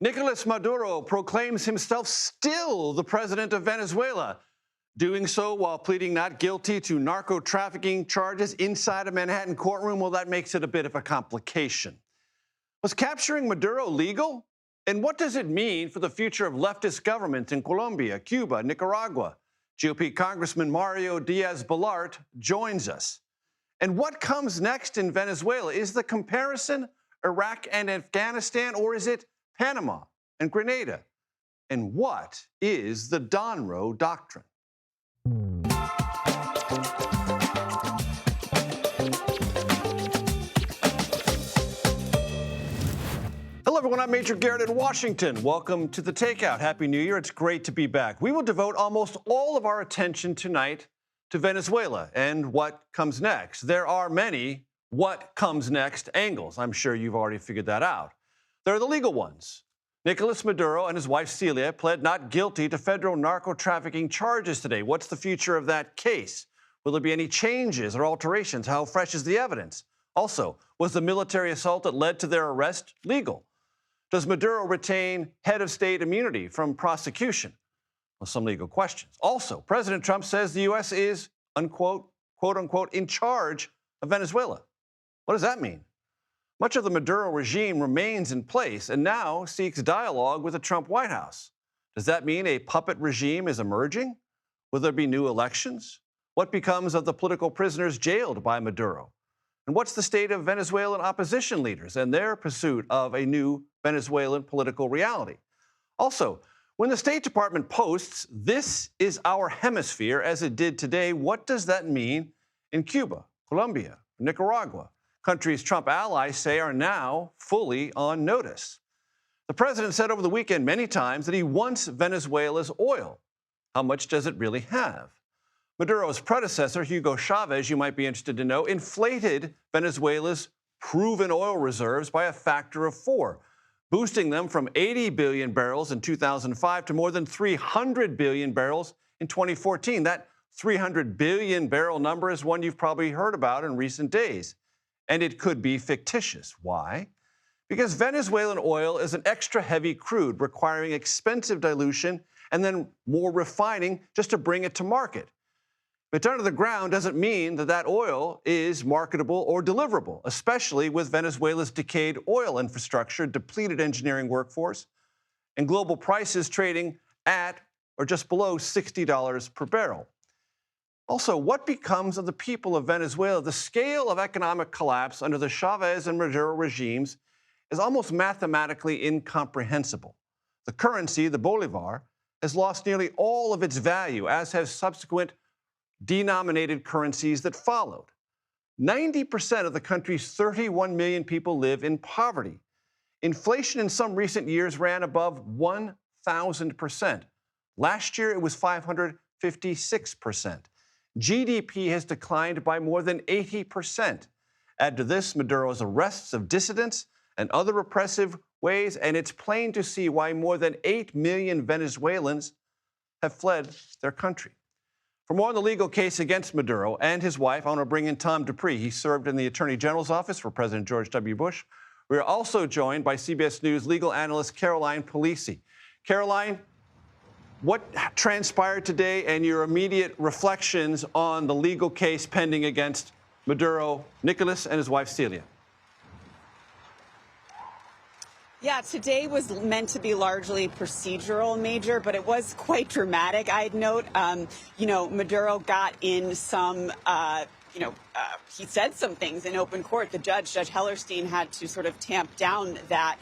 Nicolás Maduro proclaims himself still the president of Venezuela, doing so while pleading not guilty to narco-trafficking charges inside a Manhattan courtroom. Well, that makes it a bit of a complication. Was capturing Maduro legal? And what does it mean for the future of leftist governments in Colombia, Cuba, Nicaragua? GOP Congressman Mario Diaz-Balart joins us. And what comes next in Venezuela? Is the comparison Iraq and Afghanistan, or is it Panama and Grenada? And what is the Donroe Doctrine? Hello, everyone. I'm Major Garrett in Washington. Welcome to the Takeout. Happy New Year. It's great to be back. We will devote almost all of our attention tonight to Venezuela and what comes next. There are many what comes next angles. I'm sure you've already figured that out. There are the legal ones. Nicolás Maduro and his wife Celia pled not guilty to federal narco-trafficking charges today. What's the future of that case? Will there be any changes or alterations? How fresh is the evidence? Also, was the military assault that led to their arrest legal? Does Maduro retain head of state immunity from prosecution? Well, some legal questions. Also, President Trump says the U.S. is, unquote, quote unquote, in charge of Venezuela. What does that mean? Much of the Maduro regime remains in place and now seeks dialogue with the Trump White House. Does that mean a puppet regime is emerging? Will there be new elections? What becomes of the political prisoners jailed by Maduro? And what's the state of Venezuelan opposition leaders and their pursuit of a new Venezuelan political reality? Also, when the State Department posts, "This is our hemisphere," as it did today, what does that mean in Cuba, Colombia, Nicaragua? Countries Trump allies say are now fully on notice. The president said over the weekend many times that he wants Venezuela's oil. How much does it really have? Maduro's predecessor, Hugo Chavez, you might be interested to know, inflated Venezuela's proven oil reserves by a factor of 4, boosting them from 80 billion barrels in 2005 to more than 300 billion barrels in 2014. That 300 billion barrel number is one you've probably heard about in recent days. And it could be fictitious. Why? Because Venezuelan oil is an extra heavy crude requiring expensive dilution and then more refining just to bring it to market. But under the ground doesn't mean that that oil is marketable or deliverable, especially with Venezuela's decayed oil infrastructure, depleted engineering workforce, and global prices trading at or just below $60 per barrel. Also, what becomes of the people of Venezuela? The scale of economic collapse under the Chavez and Maduro regimes is almost mathematically incomprehensible. The currency, the bolivar, has lost nearly all of its value, as have subsequent denominated currencies that followed. 90% of the country's 31 million people live in poverty. Inflation in some recent years ran above 1,000%. Last year, it was 556%. GDP has declined by more than 80%. Add to this Maduro's arrests of dissidents and other repressive ways, and it's plain to see why more than 8 million Venezuelans have fled their country. For more on the legal case against Maduro and his wife, I want to bring in Tom Dupree. He served in the Attorney General's office for President George W. Bush. We are also joined by CBS News legal analyst Caroline Polisi. Caroline, what transpired today and your immediate reflections on the legal case pending against Maduro, Nicolás, and his wife, Celia? Yeah, today was meant to be largely procedural, Major, but it was quite dramatic. I'd note, Maduro got in some, he said some things in open court. The Judge Hellerstein, had to sort of tamp down that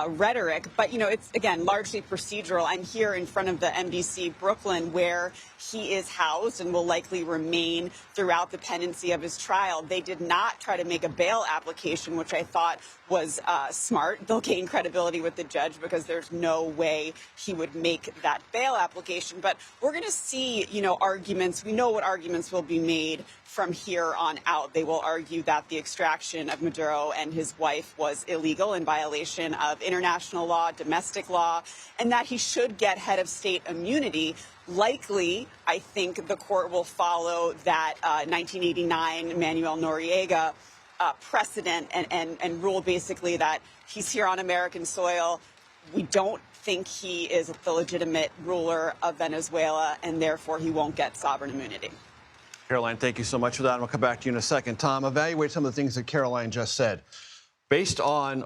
rhetoric. But, it's, again, largely procedural. I'm here in front of the NBC Brooklyn, where he is housed and will likely remain throughout the pendency of his trial. They did not try to make a bail application, which I thought was smart. They'll gain credibility with the judge because there's no way he would make that bail application. But we're going to see, arguments. We know what arguments will be made from here on out. They will argue that the extraction of Maduro and his wife was illegal in violation of international law, domestic law, and that he should get head of state immunity. Likely, I think the court will follow that 1989 Manuel Noriega precedent and rule basically that he's here on American soil. We don't think he is the legitimate ruler of Venezuela, and therefore he won't get sovereign immunity. Caroline, thank you so much for that. And we'll come back to you in a second. Tom, evaluate some of the things that Caroline just said. Based on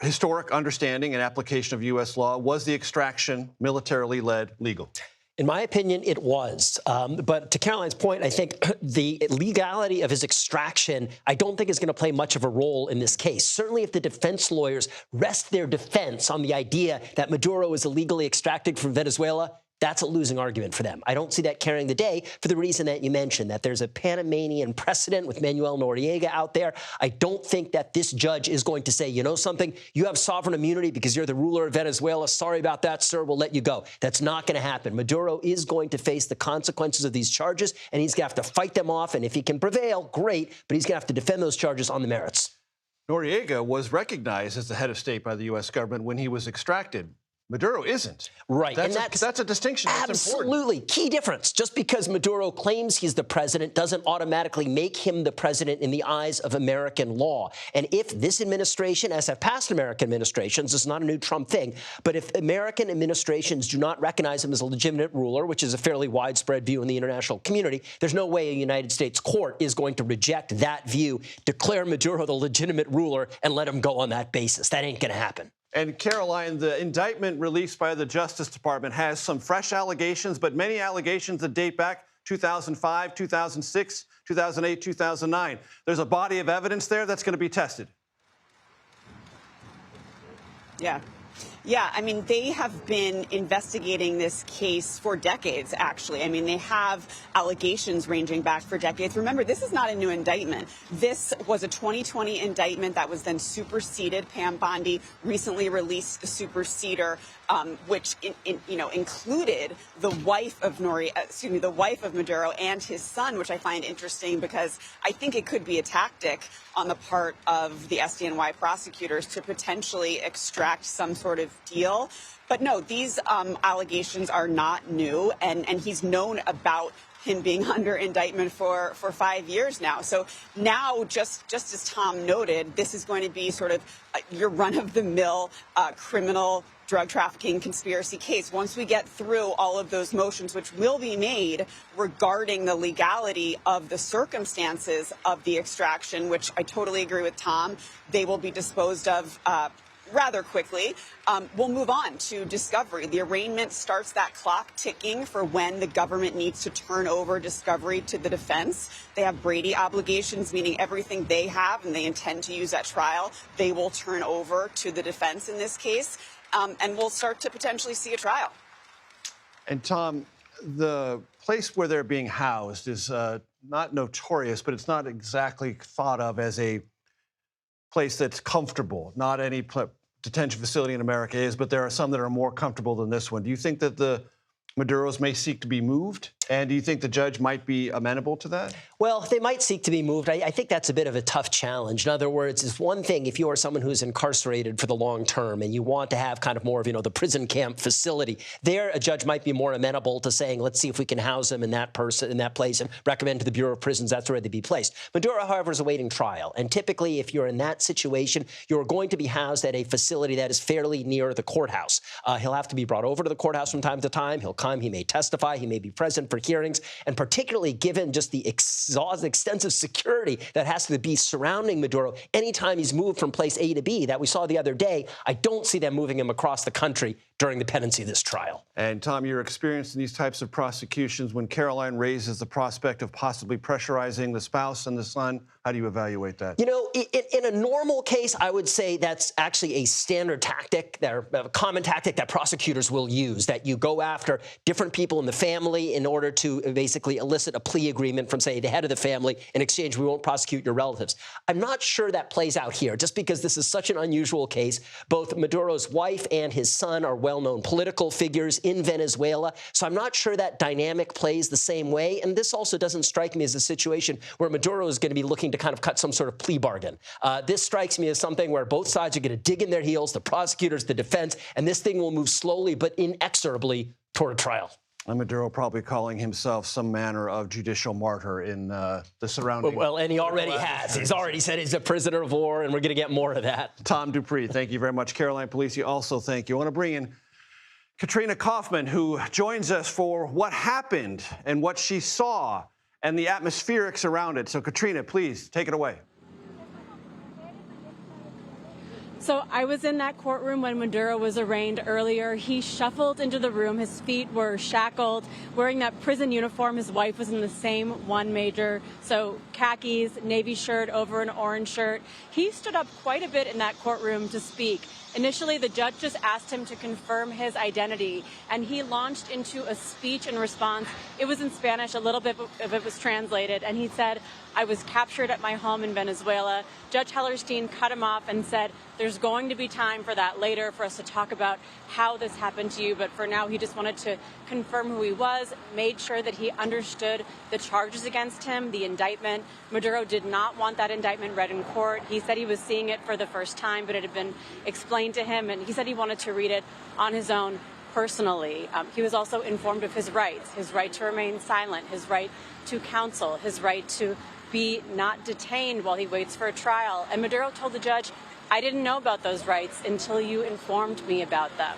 historic understanding and application of U.S. law, was the extraction militarily led legal? In my opinion, it was. But to Caroline's point, I think the legality of his extraction, I don't think is going to play much of a role in this case. Certainly if the defense lawyers rest their defense on the idea that Maduro is illegally extracted from Venezuela, that's a losing argument for them. I don't see that carrying the day for the reason that you mentioned, that there's a Panamanian precedent with Manuel Noriega out there. I don't think that this judge is going to say, you know something, you have sovereign immunity because you're the ruler of Venezuela. Sorry about that, sir. We'll let you go. That's not going to happen. Maduro is going to face the consequences of these charges, and he's going to have to fight them off. And if he can prevail, great, but he's going to have to defend those charges on the merits. Noriega was recognized as the head of state by the U.S. government when he was extracted. Maduro isn't. Right. That's a distinction that's absolutely important. Key difference. Just because Maduro claims he's the president doesn't automatically make him the president in the eyes of American law. And if this administration, as have past American administrations, this is not a new Trump thing, but if American administrations do not recognize him as a legitimate ruler, which is a fairly widespread view in the international community, there's no way a United States court is going to reject that view, declare Maduro the legitimate ruler, and let him go on that basis. That ain't going to happen. And Caroline, the indictment released by the Justice Department has some fresh allegations, but many allegations that date back 2005, 2006, 2008, 2009. There's a body of evidence there that's going to be tested. Yeah. Yeah, I mean, they have been investigating this case for decades, actually. I mean, they have allegations ranging back for decades. Remember, this is not a new indictment. This was a 2020 indictment that was then superseded. Pam Bondi recently released the superseder, which included the wife of the wife of Maduro and his son, which I find interesting because I think it could be a tactic on the part of the SDNY prosecutors to potentially extract some sort of deal. But no, these allegations are not new, and he's known about him being under indictment for 5 years now. So now, just as Tom noted, this is going to be sort of your run-of-the-mill criminal drug trafficking conspiracy case. Once we get through all of those motions, which will be made regarding the legality of the circumstances of the extraction, which I totally agree with Tom, they will be disposed of rather quickly. We'll move on to discovery. The arraignment starts that clock ticking for when the government needs to turn over discovery to the defense. They have Brady obligations, meaning everything they have and they intend to use at trial, they will turn over to the defense in this case. And we'll start to potentially see a trial. And Tom, the place where they're being housed is not notorious, but it's not exactly thought of as a place that's comfortable. Not any detention facility in America is, but there are some that are more comfortable than this one. Do you think that the Maduros may seek to be moved? And do you think the judge might be amenable to that? Well, they might seek to be moved. I think that's a bit of a tough challenge. In other words, it's one thing if you are someone who's incarcerated for the long term and you want to have kind of more of, the prison camp facility. There, a judge might be more amenable to saying, let's see if we can house them in that place and recommend to the Bureau of Prisons that's where they'd be placed. Maduro, however, is awaiting trial. And typically, if you're in that situation, you're going to be housed at a facility that is fairly near the courthouse. He'll have to be brought over to the courthouse from time to time. He'll come, he may testify, he may be present for hearings, and particularly given just the extensive security that has to be surrounding Maduro anytime he's moved from place A to B that we saw the other day, I don't see them moving him across the country during the pendency of this trial. And Tom, you're experienced in these types of prosecutions. When Caroline raises the prospect of possibly pressurizing the spouse and the son, how do you evaluate that? In a normal case, I would say that's actually a standard tactic, a common tactic that prosecutors will use, that you go after different people in the family in order to basically elicit a plea agreement from, say, the head of the family. In exchange, we won't prosecute your relatives. I'm not sure that plays out here, just because this is such an unusual case. Both Maduro's wife and his son are well-known political figures in Venezuela, so I'm not sure that dynamic plays the same way. And this also doesn't strike me as a situation where Maduro is going to be looking to kind of cut some sort of plea bargain. This strikes me as something where both sides are going to dig in their heels, the prosecutors, the defense, and this thing will move slowly but inexorably toward a trial. Maduro probably calling himself some manner of judicial martyr in the surrounding. Well, and he already has. He's already said he's a prisoner of war, and we're going to get more of that. Tom Dupree, thank you very much. Caroline Polisi, also thank you. I want to bring in Katrina Kaufman, who joins us for what happened and what she saw and the atmospherics around it. So, Katrina, please take it away. So I was in that courtroom when Maduro was arraigned earlier. He shuffled into the room. His feet were shackled, wearing that prison uniform. His wife was in the same one, Major. So khakis, navy shirt over an orange shirt. He stood up quite a bit in that courtroom to speak. Initially, the judge just asked him to confirm his identity, and he launched into a speech in response. It was in Spanish, a little bit of it was translated, and he said, "I was captured at my home in Venezuela." Judge Hellerstein cut him off and said, "There's going to be time for that later for us to talk about how this happened to you, but for now he just wanted to confirm who he was, made sure that he understood the charges against him, the indictment." Maduro did not want that indictment read in court. He said he was seeing it for the first time, but it had been explained to him, and he said he wanted to read it on his own personally. He was also informed of his right to remain silent, his right to counsel, his right to be not detained while he waits for a trial. And Maduro told the judge, "I didn't know about those rights until you informed me about them."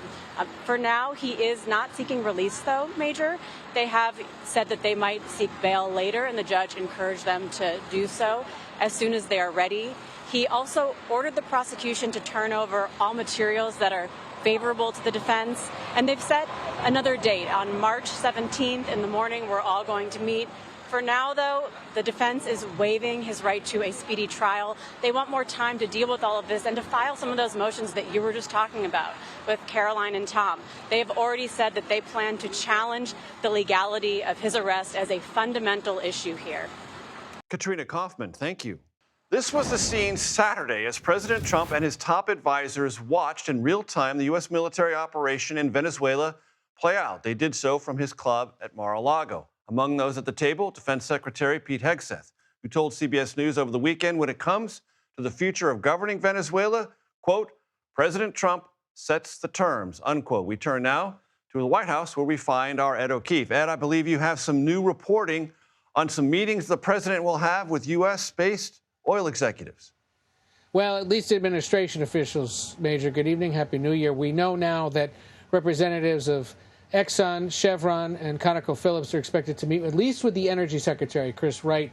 For now, he is not seeking release, though, Major. They have said that they might seek bail later, and the judge encouraged them to do so as soon as they are ready. He also ordered the prosecution to turn over all materials that are favorable to the defense, and they've set another date on March 17th in the morning. We're all going to meet. For now, though, the defense is waiving his right to a speedy trial. They want more time to deal with all of this and to file some of those motions that you were just talking about with Caroline and Tom. They have already said that they plan to challenge the legality of his arrest as a fundamental issue here. Katrina Kaufman, thank you. This was the scene Saturday as President Trump and his top advisors watched in real time the U.S. military operation in Venezuela play out. They did so from his club at Mar-a-Lago. Among those at the table, Defense Secretary Pete Hegseth, who told CBS News over the weekend when it comes to the future of governing Venezuela, quote, "President Trump sets the terms," unquote. We turn now to the White House, where we find our Ed O'Keefe. Ed, I believe you have some new reporting on some meetings the president will have with U.S.-based oil executives. Well, at least administration officials, Major. Good evening. Happy New Year. We know now that representatives of Exxon, Chevron, and ConocoPhillips are expected to meet at least with the Energy Secretary, Chris Wright,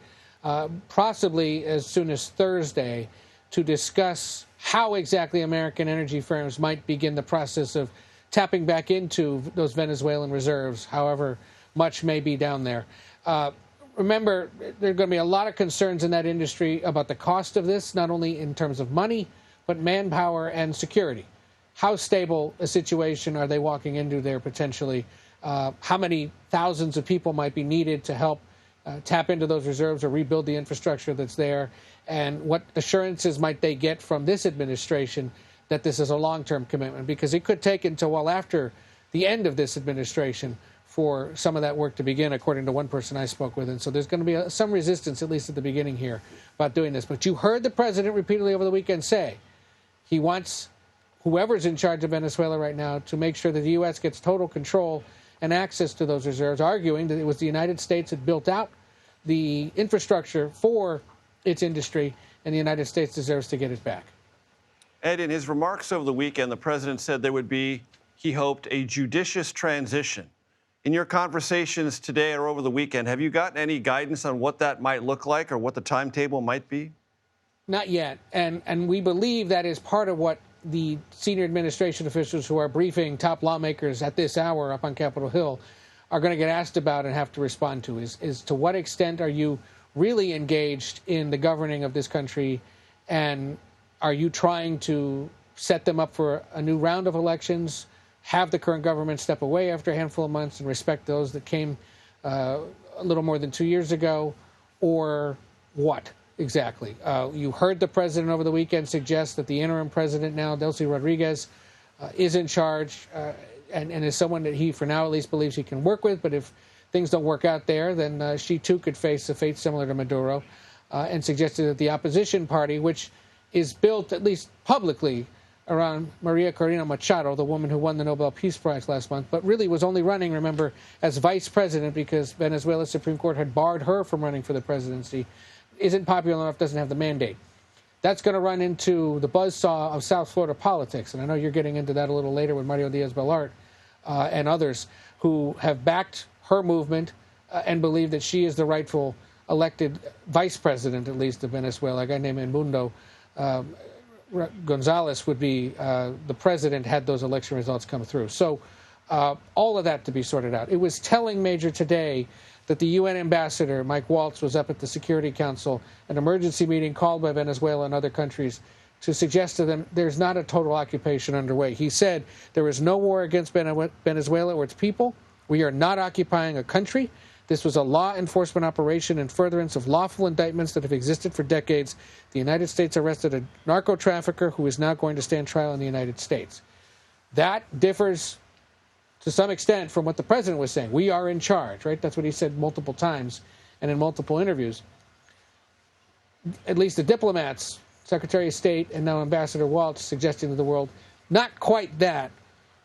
possibly as soon as Thursday, to discuss how exactly American energy firms might begin the process of tapping back into those Venezuelan reserves, however much may be down there. Remember, there are going to be a lot of concerns in that industry about the cost of this, not only in terms of money, but manpower and security. How stable a situation are they walking into there potentially? How many thousands of people might be needed to help tap into those reserves or rebuild the infrastructure that's there? And what assurances might they get from this administration that this is a long-term commitment? Because it could take until well after the end of this administration for some of that work to begin, according to one person I spoke with. And so there's going to be some resistance, at least at the beginning here, about doing this. But you heard the president repeatedly over the weekend say he wants whoever's in charge of Venezuela right now to make sure that the U.S. gets total control and access to those reserves, arguing that it was the United States that built out the infrastructure for its industry, and the United States deserves to get it back. Ed, in his remarks over the weekend, the president said there would be, he hoped, a judicious transition. In your conversations today or over the weekend, have you gotten any guidance on what that might look like or what the timetable might be? Not yet. And we believe that is part of what the senior administration officials who are briefing top lawmakers at this hour up on Capitol Hill are going to get asked about and have to respond to is to what extent are you really engaged in the governing of this country, and are you trying to set them up for a new round of elections, have the current government step away after a handful of months and respect those that came a little more than 2 years ago, or what exactly? You heard the president over the weekend suggest that the interim president now, Delcy Rodriguez, is in charge and is someone that he, for now at least, believes he can work with. But if things don't work out there, then she too could face a fate similar to Maduro, and suggested that the opposition party, which is built, at least publicly, around Maria Corina Machado, the woman who won the Nobel Peace Prize last month, but really was only running, remember, as vice president because Venezuela's Supreme Court had barred her from running for the presidency, isn't popular enough, doesn't have the mandate. That's going to run into the buzzsaw of South Florida politics, and I know you're getting into that a little later with Mario Diaz-Balart and others who have backed her movement and believe that she is the rightful elected vice president, at least, of Venezuela. A guy named Edmundo Gonzalez would be the president had those election results come through. So all of that to be sorted out. It was telling, Major, today that the UN ambassador, Mike Waltz, was up at the Security Council, an emergency meeting called by Venezuela and other countries to suggest to them there's not a total occupation underway. He said there is no war against Venezuela or its people. We are not occupying a country. This was a law enforcement operation in furtherance of lawful indictments that have existed for decades. The United States arrested a narco trafficker who is now going to stand trial in the United States. That differs to some extent from what the president was saying. We are in charge, right? That's what he said multiple times and in multiple interviews. At least the diplomats, Secretary of State and now Ambassador Waltz, suggesting to the world, not quite that,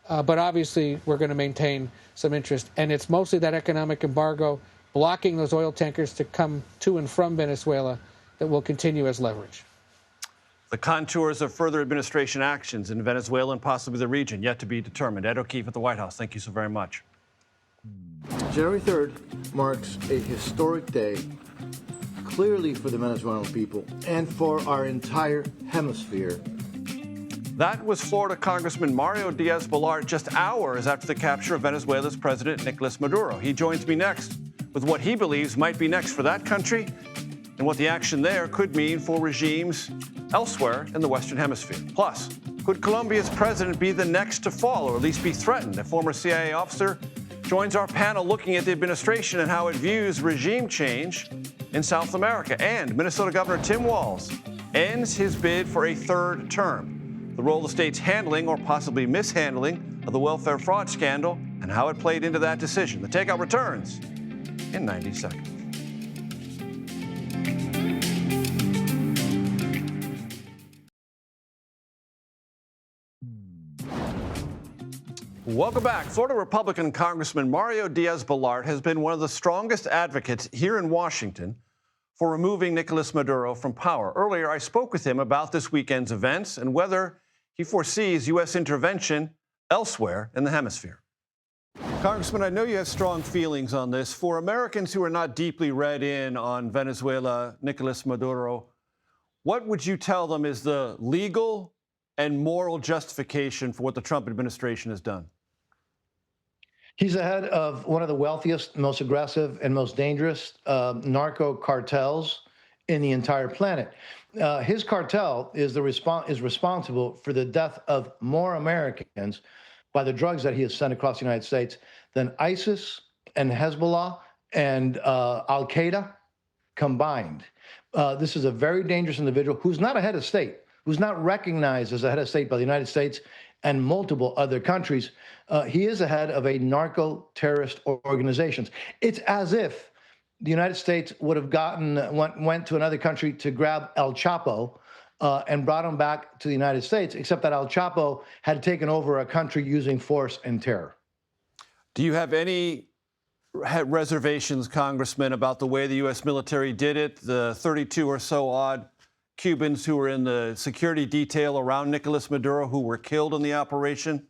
but obviously we're going to maintain some interest. And it's mostly that economic embargo blocking those oil tankers to come to and from Venezuela that will continue as leverage. The contours of further administration actions in Venezuela and possibly the region yet to be determined. Ed O'Keefe at the White House, thank you so very much. January 3rd marks a historic day, clearly for the Venezuelan people and for our entire hemisphere. That was Florida Congressman Mario Diaz-Balart just hours after the capture of Venezuela's President Nicolás Maduro. He joins me next with what he believes might be next for that country and what the action there could mean for regimes elsewhere in the Western Hemisphere. Plus, could Colombia's president be the next to fall, or at least be threatened? A former CIA officer joins our panel looking at the administration and how it views regime change in South America. And Minnesota Governor Tim Walz ends his bid for a third term. The role the state's handling or possibly mishandling of the welfare fraud scandal and how it played into that decision. The Takeout returns in 90 seconds. Welcome back. Florida Republican Congressman Mario Diaz-Balart has been one of the strongest advocates here in Washington for removing Nicolás Maduro from power. Earlier, I spoke with him about this weekend's events and whether he foresees U.S. intervention elsewhere in the hemisphere. Congressman, I know you have strong feelings on this. For Americans who are not deeply read in on Venezuela, Nicolás Maduro, what would you tell them is the legal and moral justification for what the Trump administration has done? He's the head of one of the wealthiest, most aggressive, and most dangerous narco cartels in the entire planet. His cartel is responsible for the death of more Americans by the drugs that he has sent across the United States than ISIS and Hezbollah and Al-Qaeda combined. This is a very dangerous individual who's not a head of state, who's not recognized as a head of state by the United States and multiple other countries. He is the head of a narco-terrorist organizations. It's as if the United States would have went to another country to grab El Chapo and brought him back to the United States, except that El Chapo had taken over a country using force and terror. Do you have any reservations, Congressman, about the way the U.S. military did it, the 32 or so odd Cubans who were in the security detail around Nicolás Maduro who were killed in the operation?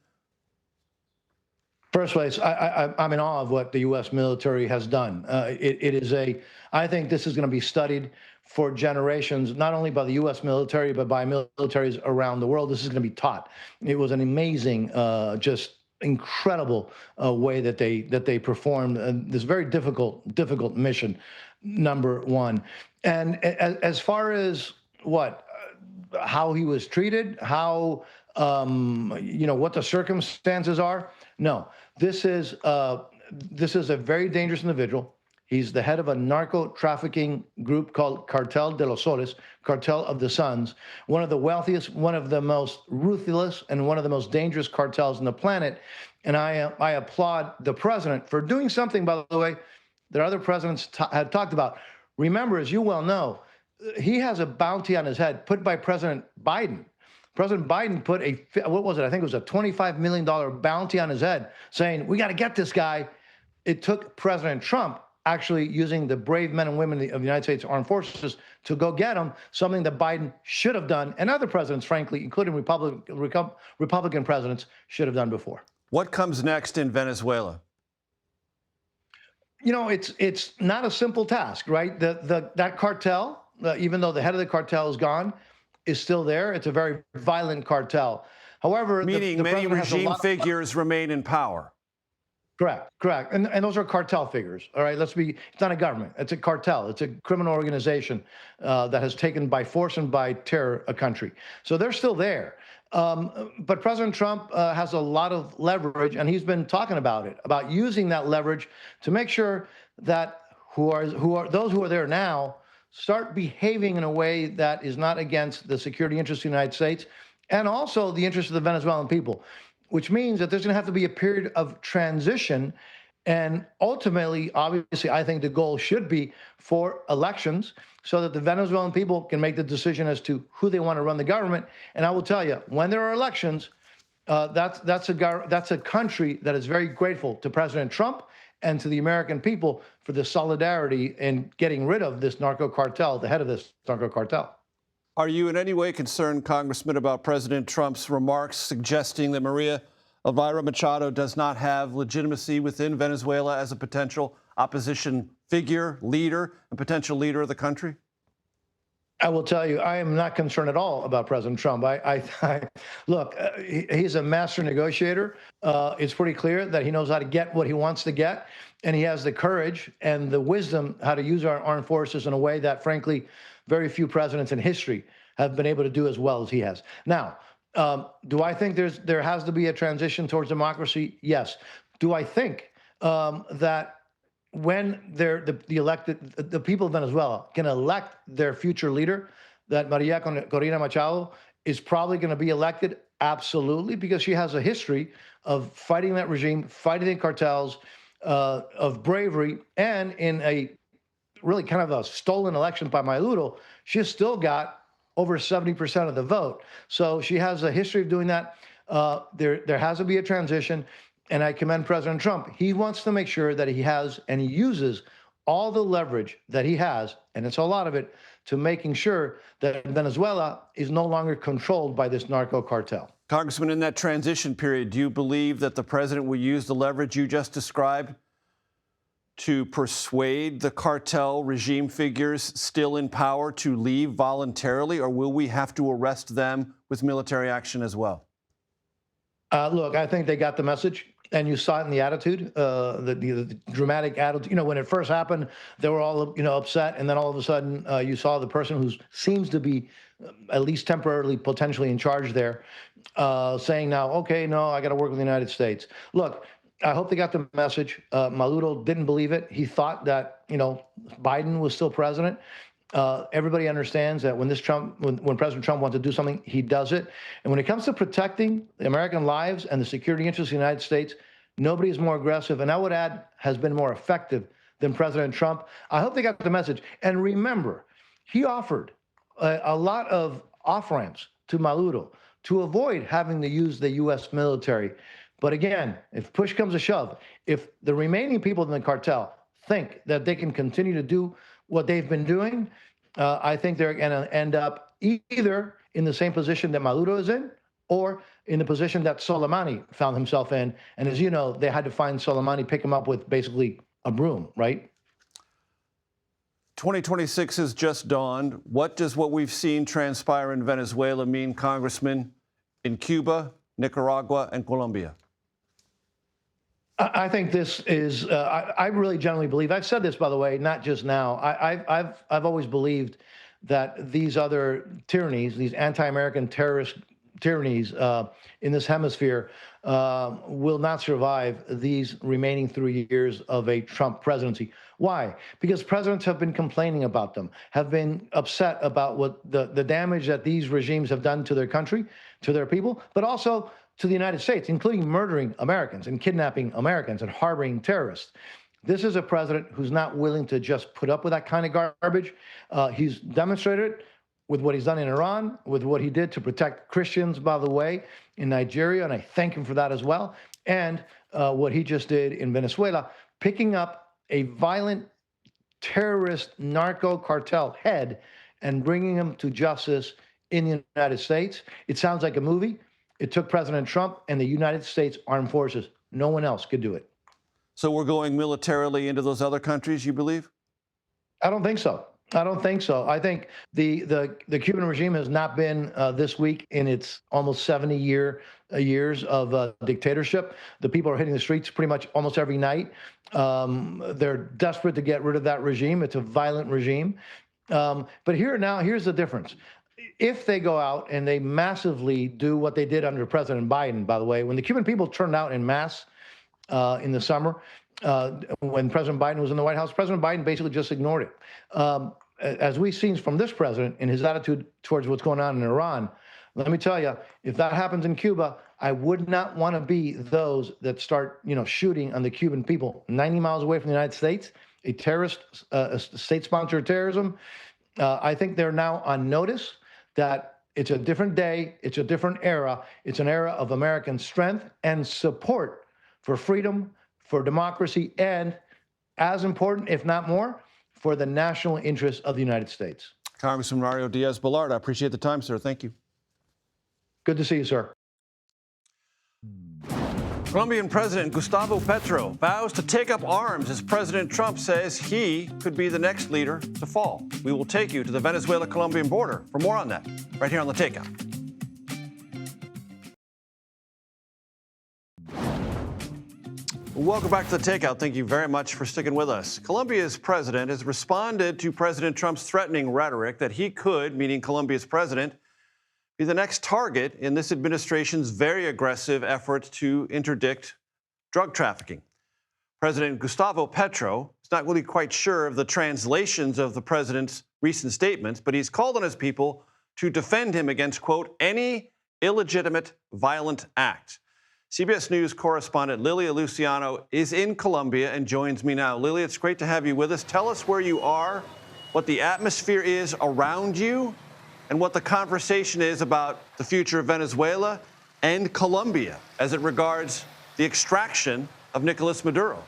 First place, I'm in awe of what the U.S. military has done. I think this is going to be studied for generations, not only by the U.S. military, but by militaries around the world. This is going to be taught. It was an amazing, just incredible way that they performed this very difficult mission, number one. And as far as how he was treated, how, what the circumstances are, no. This is a very dangerous individual. He's the head of a narco-trafficking group called Cartel de los Soles, Cartel of the Suns, one of the wealthiest, one of the most ruthless, and one of the most dangerous cartels on the planet. And I applaud the president for doing something, by the way, that other presidents had talked about. Remember, as you well know, he has a bounty on his head put by President Biden President Biden put what was it? I think it was a $25 million bounty on his head saying, we got to get this guy. It took President Trump actually using the brave men and women of the United States Armed Forces to go get him, something that Biden should have done, and other presidents, frankly, including Republican presidents, should have done before. What comes next in Venezuela? You know, it's not a simple task, right? That cartel, even though the head of the cartel is gone, is still there. It's a very violent cartel. However, meaning many regime figures remain in power. Correct. And those are cartel figures. All right, it's not a government. It's a cartel. It's a criminal organization that has taken by force and by terror a country. So they're still there. But President Trump has a lot of leverage, and he's been talking about it, about using that leverage to make sure that those who are there now start behaving in a way that is not against the security interests of the United States and also the interests of the Venezuelan people, which means that there's going to have to be a period of transition. And ultimately, obviously, I think the goal should be for elections so that the Venezuelan people can make the decision as to who they want to run the government. And I will tell you, when there are elections, that's a country that is very grateful to President Trump and to the American people for the solidarity in getting rid of this narco cartel, the head of this narco cartel. Are you in any way concerned, Congressman, about President Trump's remarks suggesting that Maria Elvira Machado does not have legitimacy within Venezuela as a potential opposition figure, leader, and potential leader of the country? I will tell you, I am not concerned at all about President Trump. Look, he's a master negotiator. It's pretty clear that he knows how to get what he wants to get, and he has the courage and the wisdom how to use our armed forces in a way that, frankly, very few presidents in history have been able to do as well as he has. Now, do I think there has to be a transition towards democracy? Yes. Do I think that when the people of Venezuela can elect their future leader, that Maria Corina Machado is probably going to be elected? Absolutely, because she has a history of fighting that regime, fighting the cartels, of bravery, and in a really kind of a stolen election by Maduro, she's still got over 70% of the vote. So she has a history of doing that. There has to be a transition. And I commend President Trump. He wants to make sure that he has and he uses all the leverage that he has, and it's a lot of it, to making sure that Venezuela is no longer controlled by this narco cartel. Congressman, in that transition period, do you believe that the president will use the leverage you just described to persuade the cartel regime figures still in power to leave voluntarily, or will we have to arrest them with military action as well? Look, I think they got the message. And you saw it in the attitude, the dramatic attitude. You know, when it first happened, they were all, upset. And then all of a sudden, you saw the person who seems to be at least temporarily, potentially in charge there, saying now, okay, no, I got to work with the United States. Look, I hope they got the message. Maduro didn't believe it. He thought that, Biden was still president. Everybody understands that when President Trump wants to do something, he does it. And when it comes to protecting the American lives and the security interests of the United States, nobody is more aggressive, and I would add, has been more effective than President Trump. I hope they got the message. And remember, he offered a lot of off-ramps to Maduro to avoid having to use the U.S. military. But again, if push comes to shove, if the remaining people in the cartel think that they can continue to do what they've been doing, I think they're going to end up either in the same position that Maduro is in or in the position that Soleimani found himself in. And as you know, they had to find Soleimani, pick him up with basically a broom, right? 2026 has just dawned. What does what we've seen transpire in Venezuela mean, Congressman, in Cuba, Nicaragua, and Colombia? I think this is, I really genuinely believe, I've said this, by the way, not just now. I've always believed that these other tyrannies, these anti-American terrorist tyrannies in this hemisphere will not survive these remaining 3 years of a Trump presidency. Why? Because presidents have been complaining about them, have been upset about what the damage that these regimes have done to their country, to their people, but also to the United States, including murdering Americans and kidnapping Americans and harboring terrorists. This is a president who's not willing to just put up with that kind of garbage. He's demonstrated with what he's done in Iran, with what he did to protect Christians, by the way, in Nigeria, and I thank him for that as well, and what he just did in Venezuela, picking up a violent terrorist narco cartel head and bringing him to justice in the United States. It sounds like a movie. It took President Trump and the United States Armed Forces. No one else could do it. So we're going militarily into those other countries, you believe? I don't think so. I don't think so. I think the Cuban regime has not been this weak in its almost 70 years of dictatorship. The people are hitting the streets pretty much almost every night. They're desperate to get rid of that regime. It's a violent regime. But here's the difference. If they go out and they massively do what they did under President Biden, by the way, when the Cuban people turned out en masse in the summer, when President Biden was in the White House, President Biden basically just ignored it. As we've seen from this president in his attitude towards what's going on in Iran, let me tell you, if that happens in Cuba, I would not want to be those that start, shooting on the Cuban people 90 miles away from the United States, a terrorist, a state-sponsored terrorism. I think they're now on notice that it's a different day, it's a different era, it's an era of American strength and support for freedom, for democracy, and as important, if not more, for the national interests of the United States. Congressman Mario Diaz-Balart, I appreciate the time, sir. Thank you. Good to see you, sir. Colombian President Gustavo Petro vows to take up arms as President Trump says he could be the next leader to fall. We will take you to the Venezuela-Colombian border for more on that, right here on The Takeout. Welcome back to The Takeout. Thank you very much for sticking with us. Colombia's president has responded to President Trump's threatening rhetoric that he could, meaning Colombia's president, be the next target in this administration's very aggressive effort to interdict drug trafficking. President Gustavo Petro is not really quite sure of the translations of the president's recent statements, but he's called on his people to defend him against, quote, any illegitimate violent act. CBS News correspondent Lilia Luciano is in Colombia and joins me now. Lilia, it's great to have you with us. Tell us where you are, what the atmosphere is around you, and what the conversation is about the future of Venezuela and Colombia as it regards the extraction of Nicolás Maduro.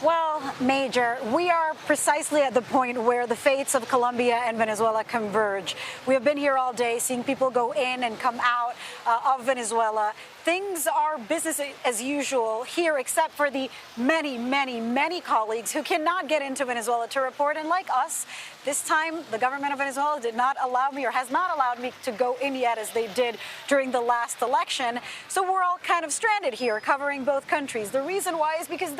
Well, Major, we are precisely at the point where the fates of Colombia and Venezuela converge. We have been here all day seeing people go in and come out of Venezuela. Things are business as usual here, except for the many, many, many colleagues who cannot get into Venezuela to report. And like us, this time the government of Venezuela did not allow me or has not allowed me to go in yet as they did during the last election. So we're all kind of stranded here covering both countries. The reason why is because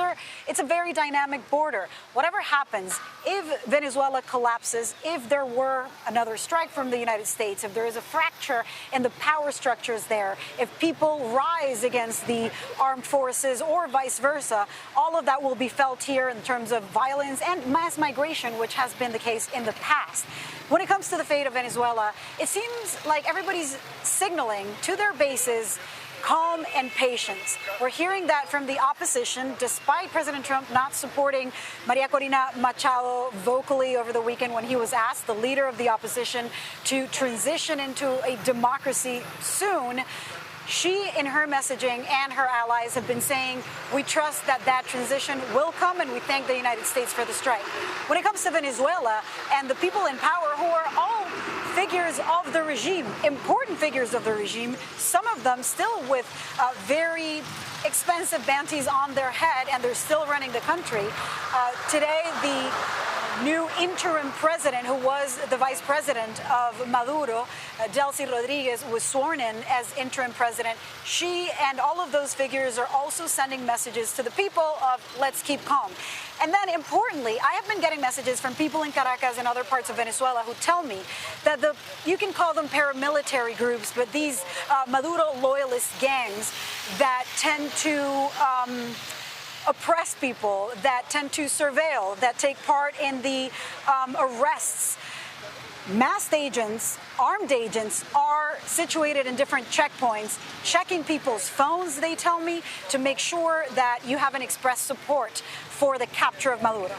it's a very dynamic border. Whatever happens, if Venezuela collapses, if there were another strike from the United States, if there is a fracture in the power structures there, if people rise against the armed forces or vice versa, all of that will be felt here in terms of violence and mass migration, which has been the case in the past. When it comes to the fate of Venezuela, it seems like everybody's signaling to their bases calm and patience. We're hearing that from the opposition, despite President Trump not supporting Maria Corina Machado vocally over the weekend when he was asked, the leader of the opposition, to transition into a democracy soon. She, in her messaging, and her allies have been saying, we trust that that transition will come, and we thank the United States for the strike. When it comes to Venezuela and the people in power who are all figures of the regime, important figures of the regime, some of them still with very expensive bounties on their head, and they're still running the country. Today, the new interim president, who was the vice president of Maduro, Delcy Rodriguez, was sworn in as interim president. She and all of those figures are also sending messages to the people of let's keep calm. And then importantly, I have been getting messages from people in Caracas and other parts of Venezuela who tell me that you can call them paramilitary groups, but these Maduro loyalist gangs that tend to oppress people, that tend to surveil, that take part in the arrests. Masked agents, armed agents, are situated in different checkpoints, checking people's phones, they tell me, to make sure that you haven't expressed support for the capture of Maduro.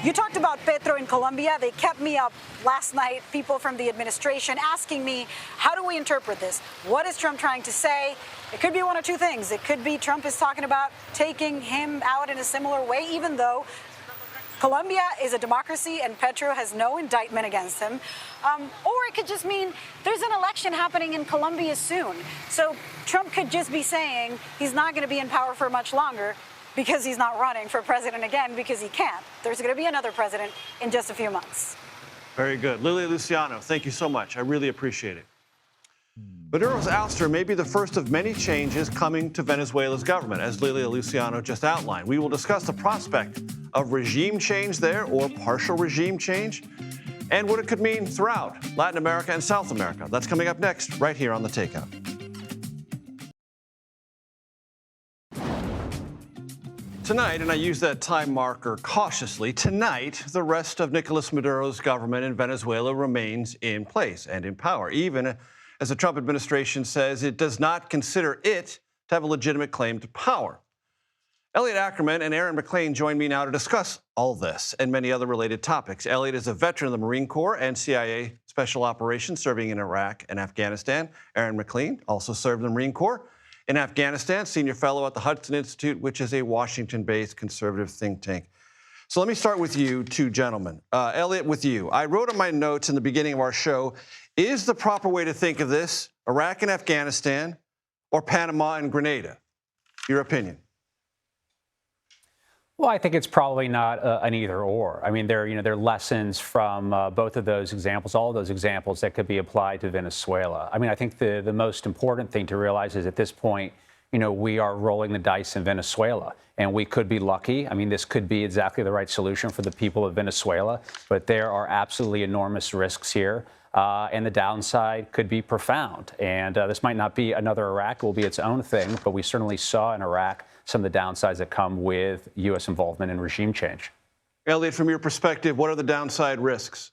You talked about Petro in Colombia. They kept me up last night, people from the administration asking me, how do we interpret this? What is Trump trying to say? It could be one of two things. It could be Trump is talking about taking him out in a similar way, even though Colombia is a democracy and Petro has no indictment against him. Or it could just mean there's an election happening in Colombia soon. So Trump could just be saying he's not going to be in power for much longer because he's not running for president again because he can't. There's going to be another president in just a few months. Very good. Lilia Luciano, thank you so much. I really appreciate it. Maduro's ouster may be the first of many changes coming to Venezuela's government, as Lilia Luciano just outlined. We will discuss the prospect of regime change there or partial regime change and what it could mean throughout Latin America and South America. That's coming up next, right here on The Takeout. Tonight, and I use that time marker cautiously, tonight, the rest of Nicolás Maduro's government in Venezuela remains in place and in power, even as the Trump administration says it does not consider it to have a legitimate claim to power. Elliot Ackerman and Aaron McLean join me now to discuss all this and many other related topics. Elliot is a veteran of the Marine Corps and CIA Special Operations serving in Iraq and Afghanistan. Aaron McLean also served in the Marine Corps in Afghanistan, senior fellow at the Hudson Institute, which is a Washington-based conservative think tank. So let me start with you two gentlemen. Elliot, with you. I wrote on my notes in the beginning of our show, is the proper way to think of this Iraq and Afghanistan or Panama and Grenada? Your opinion? Well, I think it's probably not an either or. I mean, there are lessons from both of those examples, all of those examples that could be applied to Venezuela. I mean, I think the most important thing to realize is at this point, we are rolling the dice in Venezuela, and we could be lucky. I mean, this could be exactly the right solution for the people of Venezuela, but there are absolutely enormous risks here. And the downside could be profound. And this might not be another Iraq, it will be its own thing, but we certainly saw in Iraq some of the downsides that come with U.S. involvement in regime change. Elliot, from your perspective, what are the downside risks?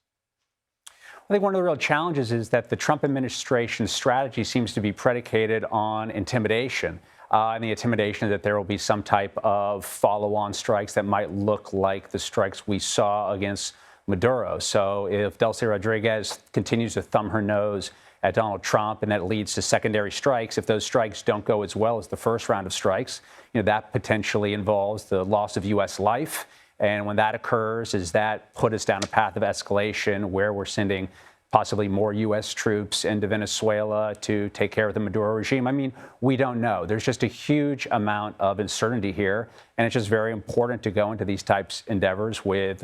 I think one of the real challenges is that the Trump administration's strategy seems to be predicated on intimidation. And the intimidation that there will be some type of follow-on strikes that might look like the strikes we saw against Maduro. So if Delcy Rodriguez continues to thumb her nose at Donald Trump and that leads to secondary strikes, if those strikes don't go as well as the first round of strikes, that potentially involves the loss of U.S. life. And when that occurs, does that put us down a path of escalation where we're sending possibly more U.S. troops into Venezuela to take care of the Maduro regime? I mean, we don't know. There's just a huge amount of uncertainty here, and it's just very important to go into these types of endeavors with,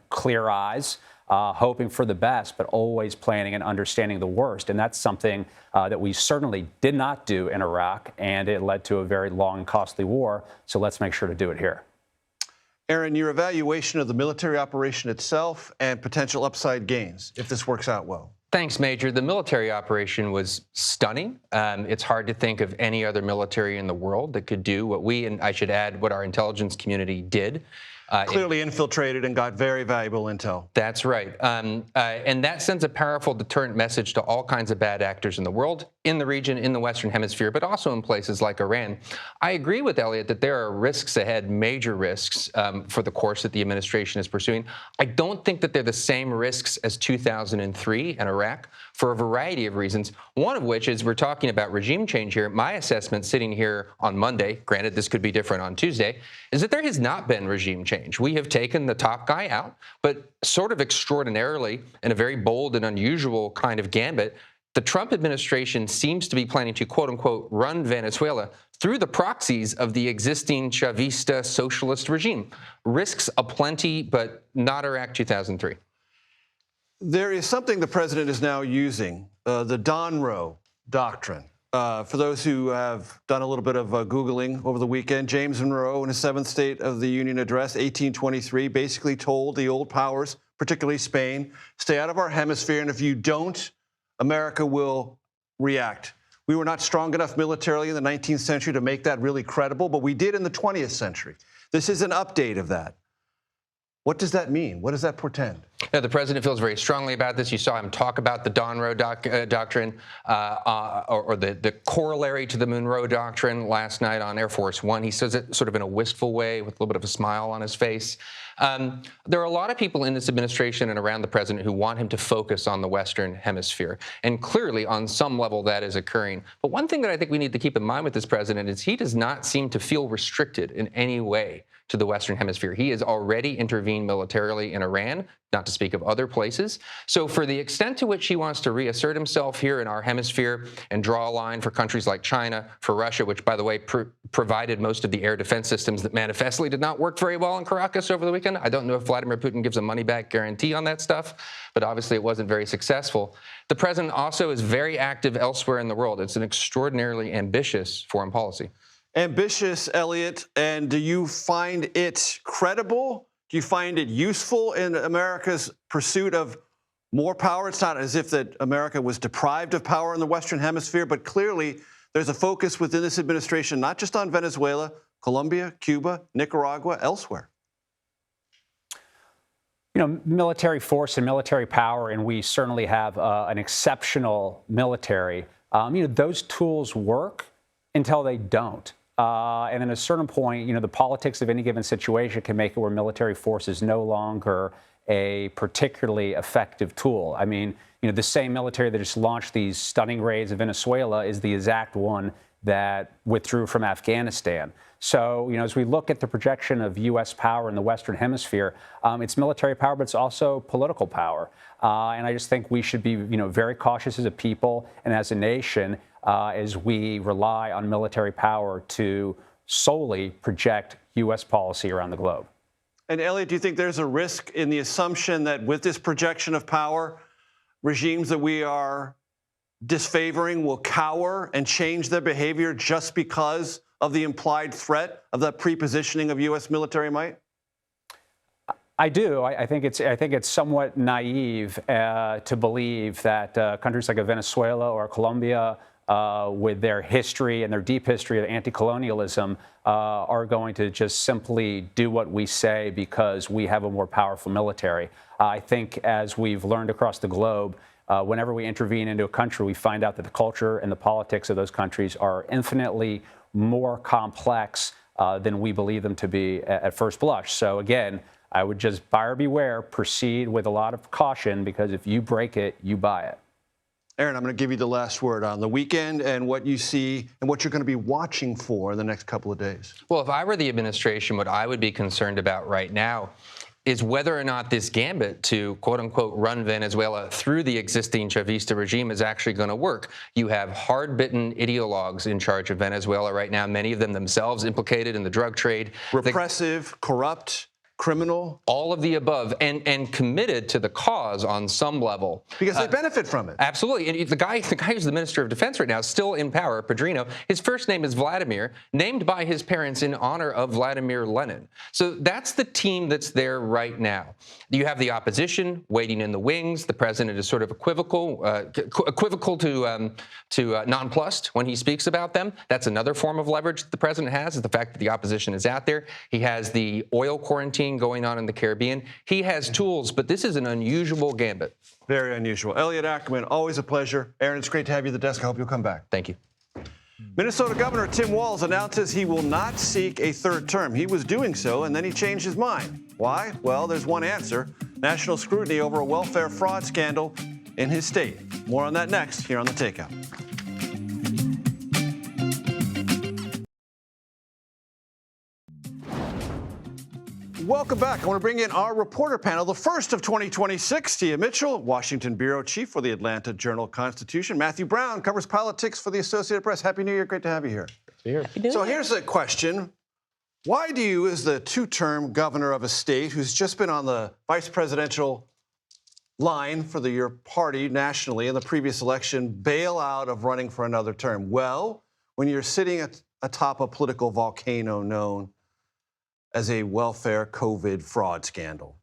clear eyes, hoping for the best, but always planning and understanding the worst. And that's something that we certainly did not do in Iraq, and it led to a very long and costly war. So let's make sure to do it here. Aaron, your evaluation of the military operation itself and potential upside gains, if this works out well. Thanks, Major. The military operation was stunning. It's hard to think of any other military in the world that could do what we, and I should add, what our intelligence community did. Clearly infiltrated and got very valuable intel. That's right. And that sends a powerful deterrent message to all kinds of bad actors in the world, in the region, in the Western Hemisphere, but also in places like Iran. I agree with Elliot that there are risks ahead, major risks for the course that the administration is pursuing. I don't think that they're the same risks as 2003 and Iraq for a variety of reasons, one of which is we're talking about regime change here. My assessment sitting here on Monday, granted this could be different on Tuesday, is that there has not been regime change. We have taken the top guy out, but sort of extraordinarily, in a very bold and unusual kind of gambit, the Trump administration seems to be planning to, quote unquote, run Venezuela through the proxies of the existing Chavista socialist regime. Risks aplenty, but not Iraq 2003. There is something the president is now using, the Donroe doctrine. For those who have done a little bit of Googling over the weekend, James Monroe, in his 7th State of the Union address, 1823, basically told the old powers, particularly Spain, stay out of our hemisphere, and if you don't, America will react. We were not strong enough militarily in the 19th century to make that really credible, but we did in the 20th century. This is an update of that. What does that mean? What does that portend? Now, the president feels very strongly about this. You saw him talk about the Monroe Doctrine or the corollary to the Monroe Doctrine last night on Air Force One. He says it sort of in a wistful way with a little bit of a smile on his face. There are a lot of people in this administration and around the president who want him to focus on the Western Hemisphere. And clearly, on some level, that is occurring. But one thing that I think we need to keep in mind with this president is he does not seem to feel restricted in any way to the Western Hemisphere. He has already intervened militarily in Iran, not to speak of other places. So for the extent to which he wants to reassert himself here in our hemisphere and draw a line for countries like China, for Russia, which, by the way, provided most of the air defense systems that manifestly did not work very well in Caracas over the weekend. I don't know if Vladimir Putin gives a money-back guarantee on that stuff, but obviously it wasn't very successful. The president also is very active elsewhere in the world. It's an extraordinarily ambitious foreign policy. Ambitious, Elliot, and do you find it credible? Do you find it useful in America's pursuit of more power? It's not as if that America was deprived of power in the Western Hemisphere, but clearly there's a focus within this administration, not just on Venezuela, Colombia, Cuba, Nicaragua, elsewhere. You know, military force and military power, and we certainly have an exceptional military. Those tools work until they don't. And at a certain point, the politics of any given situation can make it where military force is no longer a particularly effective tool. I mean, the same military that just launched these stunning raids in Venezuela is the exact one that withdrew from Afghanistan. So, as we look at the projection of U.S. power in the Western Hemisphere, it's military power, but it's also political power. And I just think we should be, very cautious as a people and as a nation as we rely on military power to solely project U.S. policy around the globe. And Elliot, do you think there's a risk in the assumption that with this projection of power, regimes that we are disfavoring will cower and change their behavior just because of the implied threat of that prepositioning of U.S. military might? I do. I think it's somewhat naive to believe that countries like Venezuela or Colombia, with their history and their deep history of anti-colonialism, are going to just simply do what we say because we have a more powerful military. I think, as we've learned across the globe, whenever we intervene into a country, we find out that the culture and the politics of those countries are infinitely more complex than we believe them to be at first blush. So again, I would just buyer beware, proceed with a lot of caution, because if you break it, you buy it. Aaron, I'm going to give you the last word on the weekend and what you see and what you're going to be watching for in the next couple of days. Well, if I were the administration, what I would be concerned about right now is whether or not this gambit to, quote unquote, run Venezuela through the existing Chavista regime is actually going to work. You have hard-bitten ideologues in charge of Venezuela right now, many of them themselves implicated in the drug trade. Repressive, corrupt, criminal. All of the above, and committed to the cause on some level. Because they benefit from it. Absolutely. And the guy who's the Minister of Defense right now is still in power, Pedrino. His first name is Vladimir, named by his parents in honor of Vladimir Lenin. So that's the team that's there right now. You have the opposition waiting in the wings. The president is sort of equivocal to nonplussed when he speaks about them. That's another form of leverage that the president has, is the fact that the opposition is out there. He has the oil quarantine going on in the Caribbean. He has tools, but this is an unusual gambit. Very unusual. Elliot Ackerman, always a pleasure. Aaron, it's great to have you at the desk. I hope you'll come back. Thank you. Minnesota Governor Tim Walz announces he will not seek a third term. He was doing so, and then he changed his mind. Why? Well, there's one answer: national scrutiny over a welfare fraud scandal in his state. More on that next here on The Takeout. Welcome back. I want to bring in our reporter panel, the first of 2026. Tia Mitchell, Washington bureau chief for the Atlanta Journal-Constitution. Matthew Brown covers politics for the Associated Press. Happy New Year. Great to have you here. So here's a question. Why do you, as the two-term governor of a state who's just been on the vice presidential line for your party nationally in the previous election, bail out of running for another term? Well, when you're sitting atop a political volcano known as a welfare COVID fraud scandal.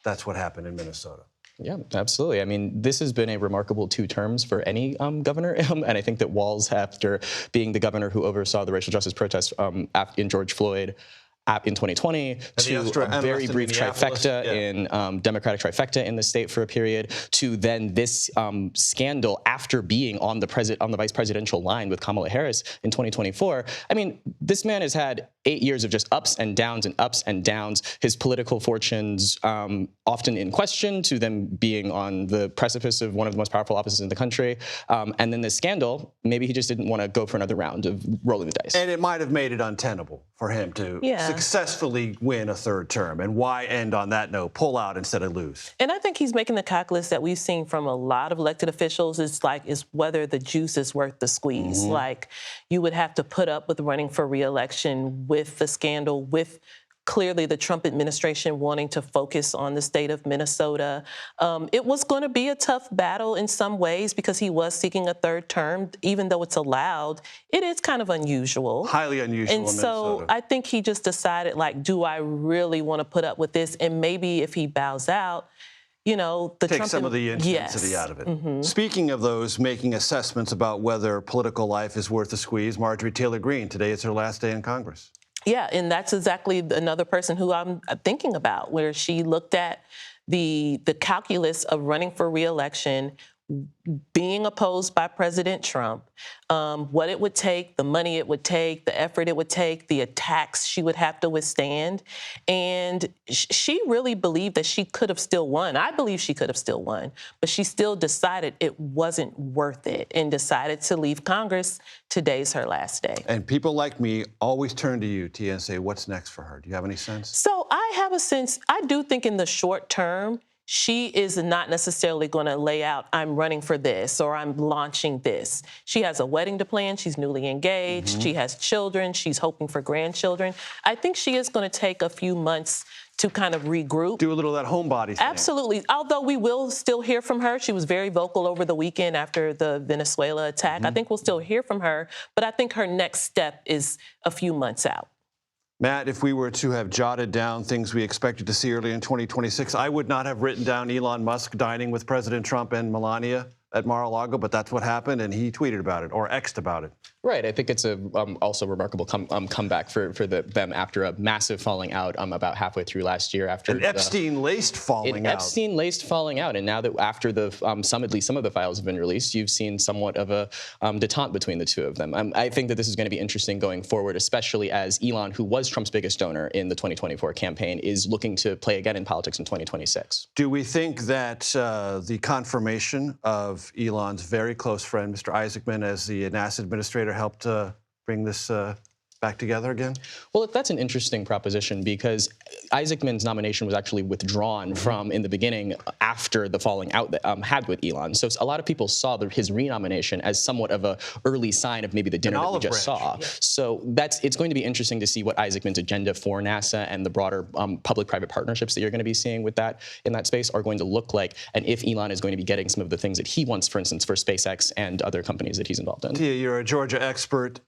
That's what happened in Minnesota. Yeah, absolutely. I mean, this has been a remarkable 2 terms for any governor. And I think that Walz, after being the governor who oversaw the racial justice protests in George Floyd, in 2020 to a very brief trifecta in Democratic trifecta in the state for a period, to then this scandal after being on the vice presidential line with Kamala Harris in 2024. I mean, this man has had 8 years of just ups and downs and ups and downs. His political fortunes often in question, to them being on the precipice of one of the most powerful offices in the country. And then this scandal, maybe he just didn't want to go for another round of rolling the dice. And it might have made it untenable for him to successfully win a third term. And why end on that note? Pull out instead of lose. And I think he's making the calculus that we've seen from a lot of elected officials is whether the juice is worth the squeeze. Like, you would have to put up with running for re-election with the scandal, with clearly the Trump administration wanting to focus on the state of Minnesota. It was going to be a tough battle in some ways because he was seeking a third term. Even though it's allowed, it is kind of unusual. Highly unusual and in so Minnesota. I think he just decided, like, do I really want to put up with this? And maybe if he bows out, you know, the take Trump some of the intensity out of it. Speaking of those making assessments about whether political life is worth the squeeze, Marjorie Taylor Greene, today is her last day in Congress. Yeah, and that's exactly another person who I'm thinking about, where she looked at the calculus of running for re-election, being opposed by President Trump, what it would take, the money it would take, the effort it would take, the attacks she would have to withstand. And she really believed that she could have still won. I believe she could have still won, but she still decided it wasn't worth it and decided to leave Congress. Today's her last day. And people like me always turn to you, Tia, and say, what's next for her? Do you have any sense? So I have a sense. I do think in the short term, she is not necessarily going to lay out, I'm running for this or I'm launching this. She has a wedding to plan. She's newly engaged. She has children. She's hoping for grandchildren. I think she is going to take a few months to kind of regroup. Do a little of that homebody thing. Absolutely. Although we will still hear from her. She was very vocal over the weekend after the Venezuela attack. I think we'll still hear from her. But I think her next step is a few months out. Matt, if we were to have jotted down things we expected to see early in 2026, I would not have written down Elon Musk dining with President Trump and Melania at Mar-a-Lago, but that's what happened, and he tweeted about it or X'd about it. Right. I think it's a also remarkable comeback for them after a massive falling out about halfway through last year. After an Epstein-laced falling out. Epstein-laced falling out. And now that after the at least some of the files have been released, you've seen somewhat of a detente between the two of them. I think that this is going to be interesting going forward, especially as Elon, who was Trump's biggest donor in the 2024 campaign, is looking to play again in politics in 2026. Do we think that the confirmation of Elon's very close friend, Mr. Isaacman, as the NASA administrator helped bring this back together again? Well, that's an interesting proposition because Isaacman's nomination was actually withdrawn from in the beginning after the falling out that had with Elon. So a lot of people saw his renomination as somewhat of an early sign of maybe the dinner that we just saw. Yeah. So it's going to be interesting to see what Isaacman's agenda for NASA and the broader public-private partnerships that you're going to be seeing with that in that space are going to look like, and if Elon is going to be getting some of the things that he wants, for instance, for SpaceX and other companies that he's involved in. Tia, you're a Georgia expert.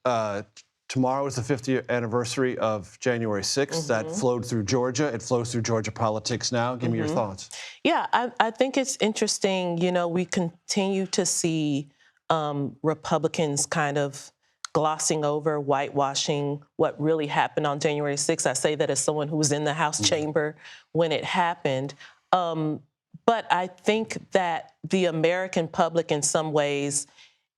Tomorrow is the 50th anniversary of January 6th. That flowed through Georgia. It flows through Georgia politics now. Give me your thoughts. Yeah, I think it's interesting. You know, we continue to see Republicans kind of glossing over, whitewashing what really happened on January 6th. I say that as someone who was in the House chamber when it happened. But I think that the American public in some ways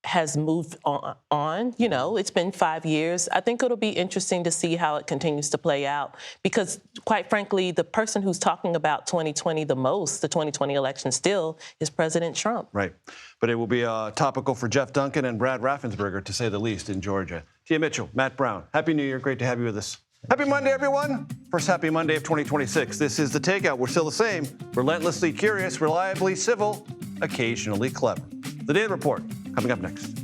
has moved on. You know, it's been 5 years. I think it'll be interesting to see how it continues to play out because, quite frankly, the person who's talking about 2020 the most, the 2020 election still, is President Trump. Right. But it will be topical for Jeff Duncan and Brad Raffensperger, to say the least, in Georgia. Tia Mitchell, Matt Brown, Happy New Year. Great to have you with us. Happy Monday, everyone. First Happy Monday of 2026. This is The Takeout. We're still the same. Relentlessly curious, reliably civil, occasionally clever. The Daily Report, coming up next.